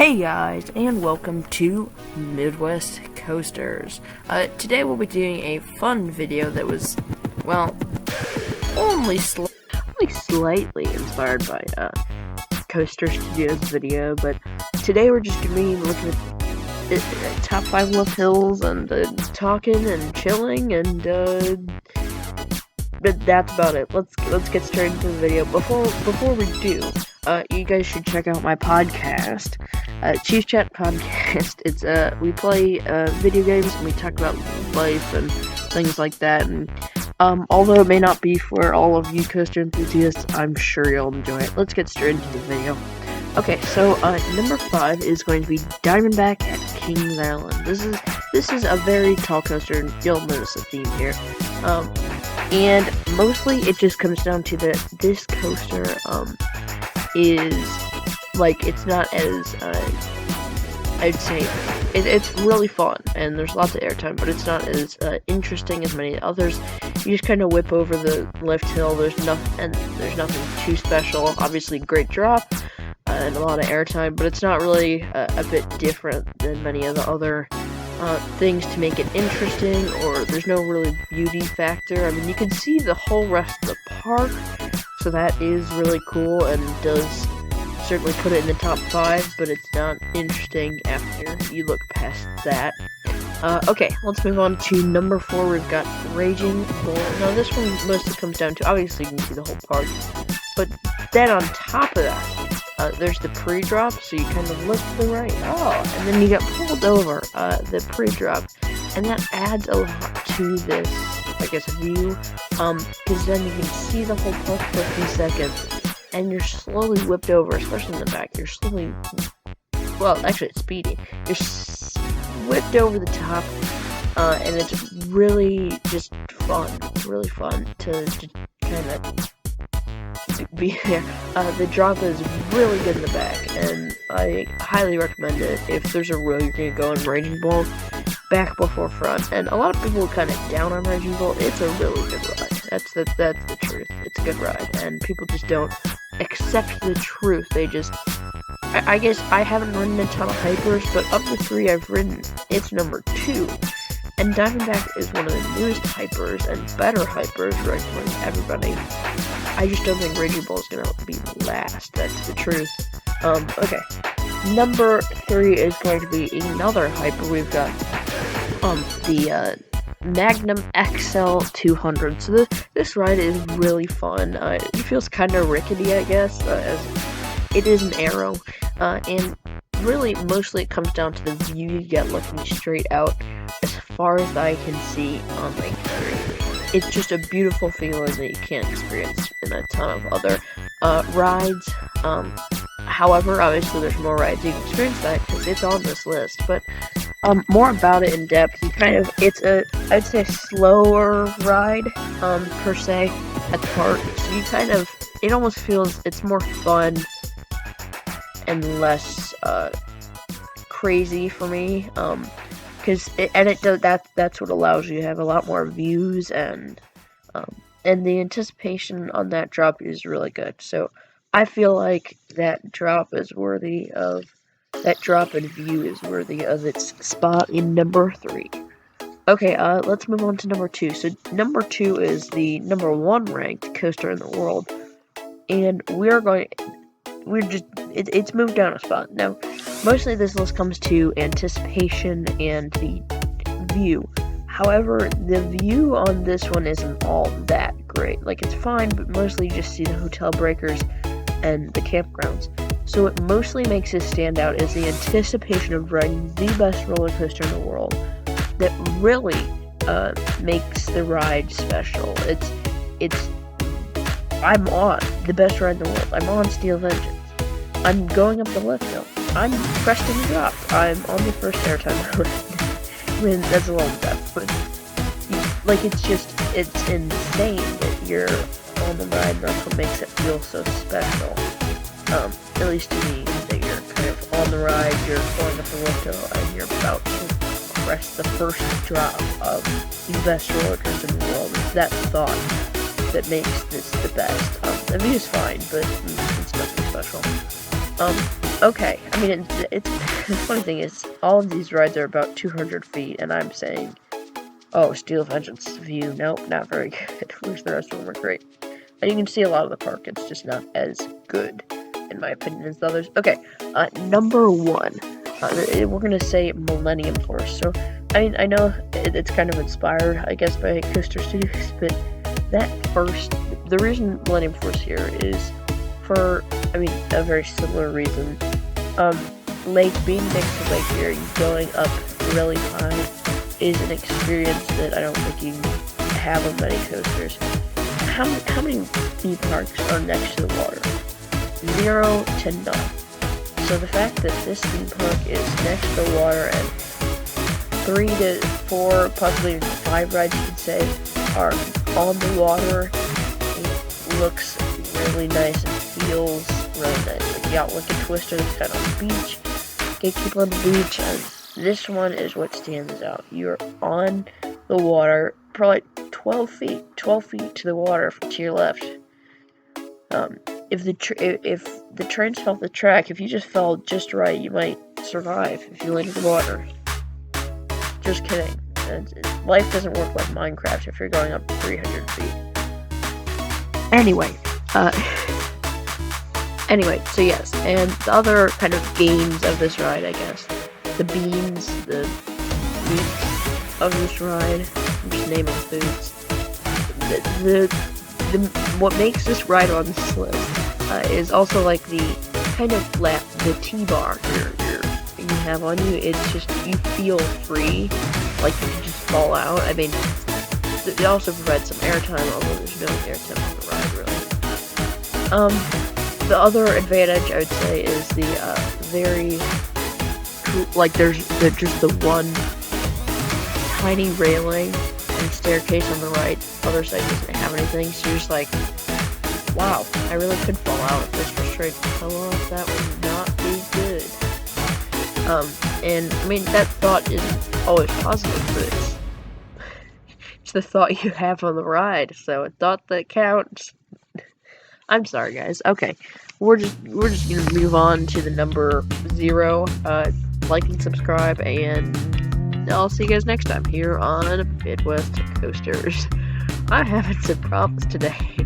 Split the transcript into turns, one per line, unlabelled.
Hey guys, and welcome to Midwest Coasters. Today we'll be doing a fun video that was, well, only slightly inspired by Coaster Studios video, but today we're just gonna be looking at top 5 lift hills and talking and chilling, and but that's about it. Let's get straight into the video. Before we do, you guys should check out my podcast, Chief Chat Podcast. It's we play video games and we talk about life and things like that. And although it may not be for all of you coaster enthusiasts, I'm sure you'll enjoy it. Let's get straight into the video. Okay, so number 5 is going to be Diamondback at Kings Island. This is a very tall coaster, and you'll notice a theme here. And mostly it just comes down to this coaster is, like, it's not as, I'd say, it's really fun, and there's lots of airtime, but it's not as interesting as many others. You just kind of whip over the lift hill, there's nothing too special. Obviously, great drop, and a lot of airtime, but it's not really a bit different than many of the other things to make it interesting, or there's no really beauty factor. I mean, you can see the whole rest of the park, so that is really cool and does certainly put it in the top 5, but it's not interesting after you look past that. Okay, let's move on to number 4. We've got Raging Bull. Now, this one mostly comes down to, obviously you can see the whole park, but then on top of that, there's the pre-drop, so you kind of look to the right, and then you get pulled over, the pre-drop, and that adds a lot to this, I guess, view, because then you can see the whole park for a few seconds, and you're slowly whipped over, especially in the back. You're slowly, well, actually it's speedy, you're whipped over the top, and it's really just fun. It's really fun to kind of be there. The drop is really good in the back, and I highly recommend it. If there's a row you're gonna go on Raging Bull, back before front. And a lot of people are kind of down on Raging Bull. It's a really good ride. That's the truth. It's a good ride, and people just don't accept the truth. They just, I guess I haven't ridden a ton of hypers, but of the 3 I've ridden, it's number 2. And Diamondback is one of the newest hypers and better hypers, recommend everybody. I just don't think Raging Bull is gonna be last. That's the truth. Okay. Number 3 is going to be another hyper. We've got the Magnum XL 200. So this ride is really fun. It feels kind of rickety, I guess, as it is an arrow, and really mostly it comes down to the view you get looking straight out as far as I can see on Lake Erie. It's just a beautiful feeling that you can't experience in a ton of other rides. However, obviously there's more rides you can experience that because it's on this list, but more about it in depth. It's I'd say slower ride, per se, at the park. So it almost feels it's more fun and less crazy for me, because that's what allows you to have a lot more views, and the anticipation on that drop is really good. So I feel like that drop and view is worthy of its spot in number 3. Okay, let's move on to number 2. So number 2 is the number 1 ranked coaster in the world, and it's moved down a spot. Now, mostly this list comes to anticipation and the view. However, the view on this one isn't all that great. Like, it's fine, but mostly you just see the hotel breakers and the campgrounds. So what mostly makes this stand out is the anticipation of riding the best roller coaster in the world that really makes the ride special. I'm on the best ride in the world. I'm on Steel Vengeance. I'm going up the lift hill. I'm cresting the drop. I'm on the first airtime ride. I mean, that's a long step, but like, it's insane that you're on the ride. That's what makes it feel so special. At least to me, that you're kind of on the ride, you're going up the lift hill, and you're about to crest the first drop of the best roller coaster in the world. It's that thought that makes this the best. The view is fine, but it's nothing special. Okay, I mean, it's the funny thing is, all of these rides are about 200 feet, and I'm saying, oh, Steel Vengeance view, nope, not very good. Whereas the rest of them are great. And you can see a lot of the park, it's just not as good, in my opinion, as the others. Okay, number 1. We're gonna say Millennium Force. So, I mean, I know it's kind of inspired, I guess, by Coaster Studios, but the reason Millennium Force here is for, I mean, a very similar reason. Being next to Lake Erie, going up really high, is an experience that I don't think you have on many coasters. How many theme parks are next to the water? 0 to none. So the fact that this theme park is next to the water and 3 to 4, possibly 5 rides you could say, are on the water, it looks really nice and feels really nice. Like you got Wicked Twister that's kind of on the beach, Gatekeeper on the beach, and this one is what stands out. You're on the water, probably 12 feet to the water to your left. If the trains fell off the track, if you just fell just right, you might survive if you landed in the water. Just kidding. Life doesn't work like Minecraft if you're going up 300 feet. Anyway, so yes, and the other kind of games of this ride, I guess. The beans, the meat of this ride. I'm just naming foods. What makes this ride on this list is also like the kind of the T-bar you have on you. It's just, you feel free, like you can just fall out. I mean, it also provides some airtime, although there's no airtime on the ride, really. The other advantage, I would say, is the very cool, like there's just the one tiny railing and staircase on the right. Other side doesn't have anything, so you're just like, wow, I really could fall out if this was straight fell off. That would not be good. And I mean, that thought isn't always positive, but it's the thought you have on the ride, so a thought that counts. I'm sorry, guys. Okay, we're just gonna move on to the number 0. Like and subscribe, and I'll see you guys next time here on Midwest Coasters. I'm having some problems today.